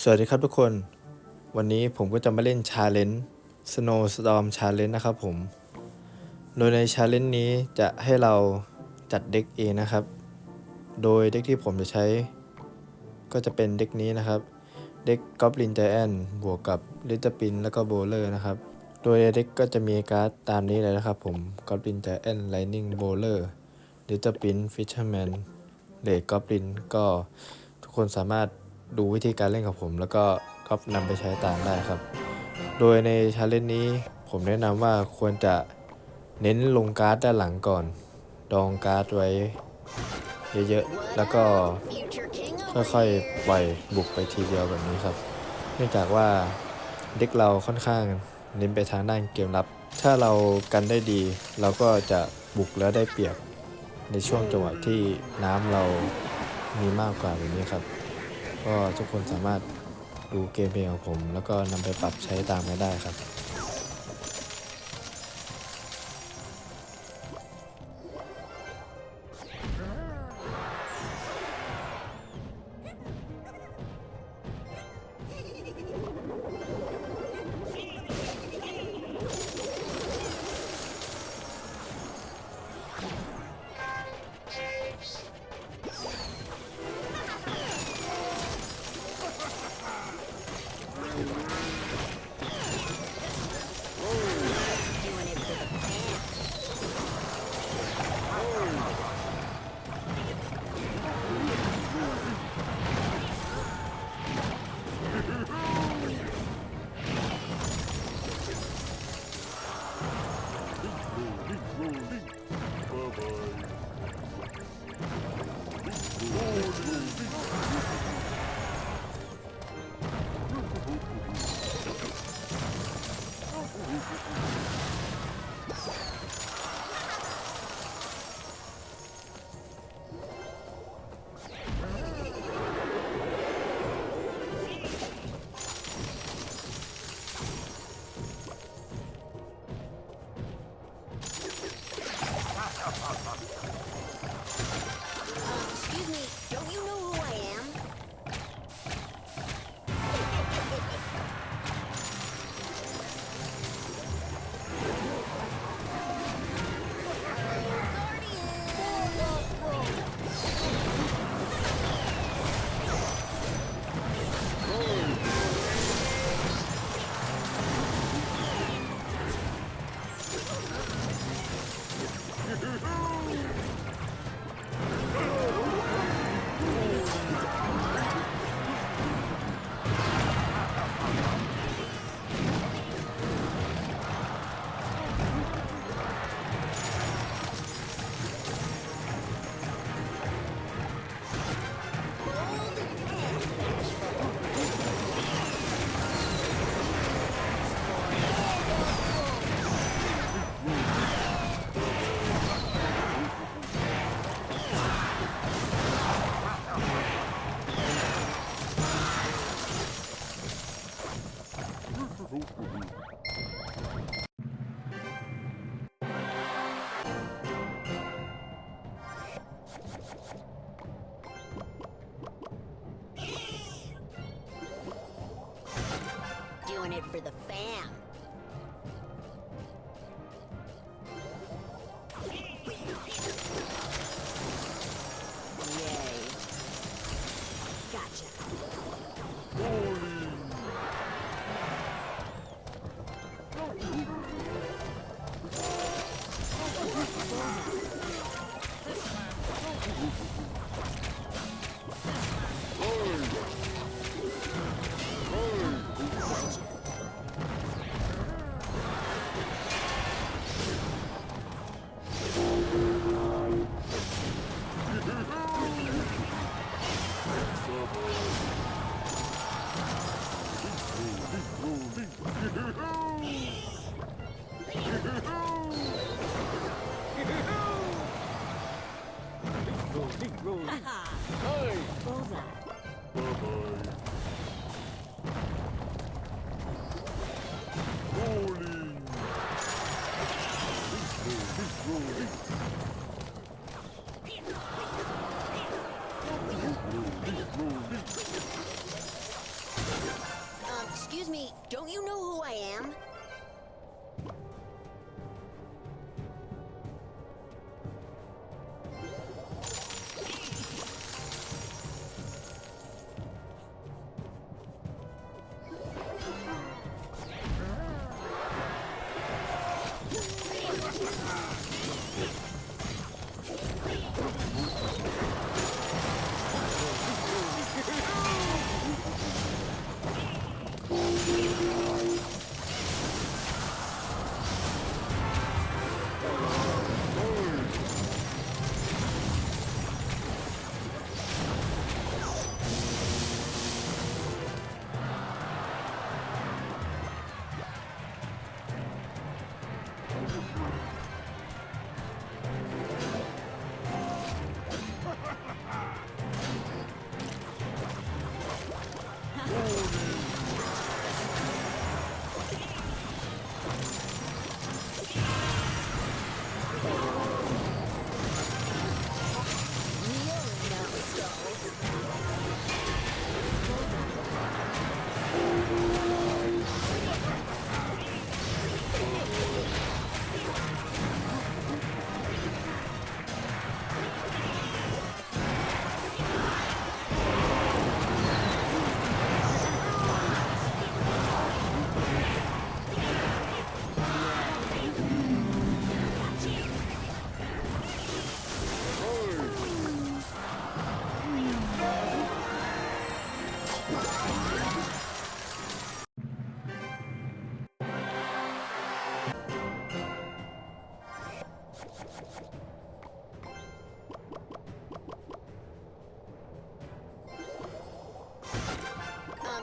สวัสดีครับทุกคนวันนี้ผมก็จะมาเล่น Challenge Snowstorm Challenge นะครับผมโดยใน Challenge นี้จะให้เราจัดเด็กเองนะครับโดยเด็กที่ผมจะใช้ก็จะเป็นเด็กนี้นะครับเด็ก Goblin Giant บวกกับ Littlespin แล้วก็ Bowler นะครับโดยเด็กก็จะมีการ์ดตามนี้เลยนะครับผม Goblin Giant Lightning Bowler Littlespin Fisherman Red Goblin ก็ทุกคนสามารถดูวิธีการเล่นของผมแล้วก็นำไปใช้ตามได้ครับโดยในชาเลนจ์นี้ผมแนะนำว่าควรจะเน้นลงการ์ดด้านหลังก่อนดองการ์ดไว้เยอะๆแล้วก็ค่อยๆปล่อยบุกไปทีเดียวแบบนี้ครับเนื่องจากว่าเด็กเราค่อนข้างเน้นไปทางด้านเกมรับถ้าเรากันได้ดีเราก็จะบุกแล้วได้เปรียบในช่วงจังหวะที่น้ำเรามีมากกว่าแบบนี้ครับก็ทุกคนสามารถดูเกมเพลย์ของผมแล้วก็นำไปปรับใช้ตามกันได้ครับDoing it for the fam. Yay. Gotcha. Excuse me, don't you know who I am?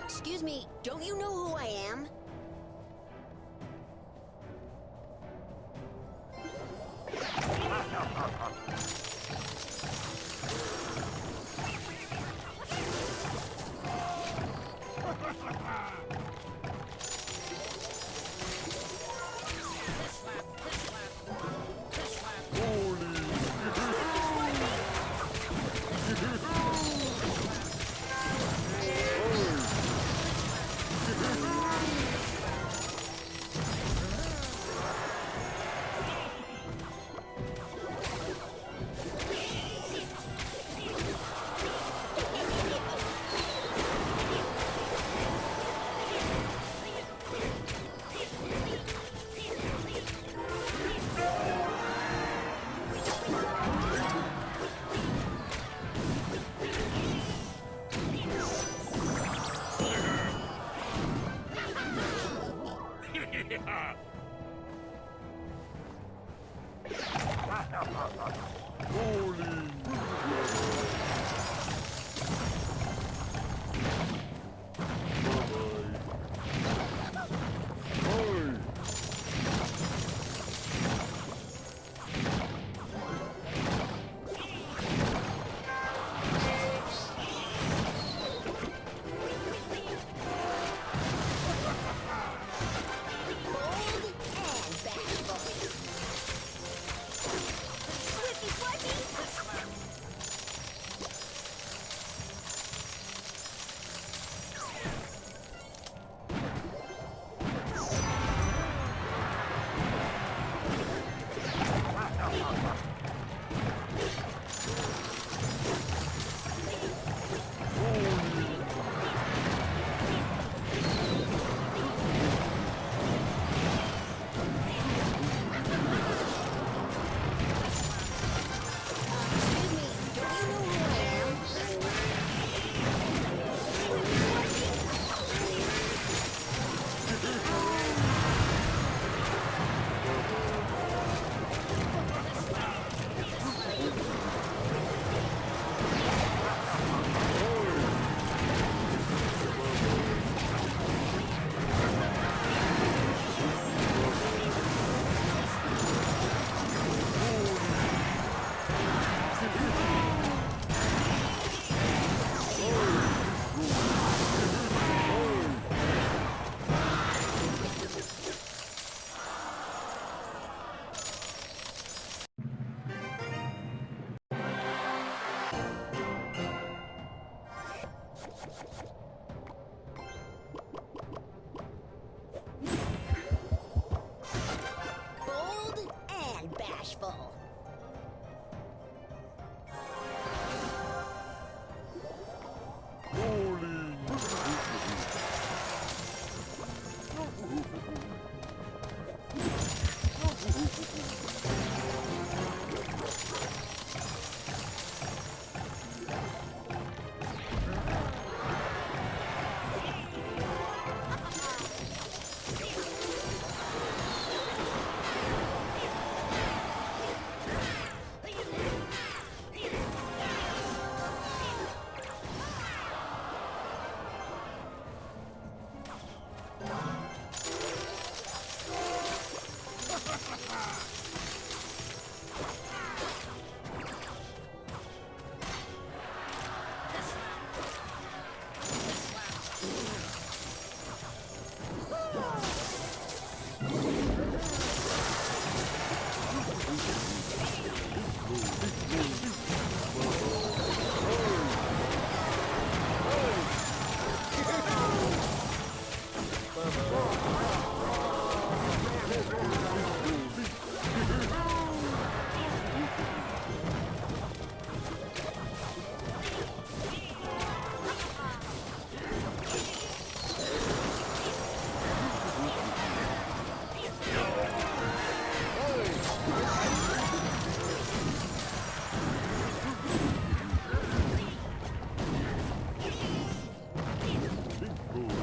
Excuse me, don't you know who I am? Who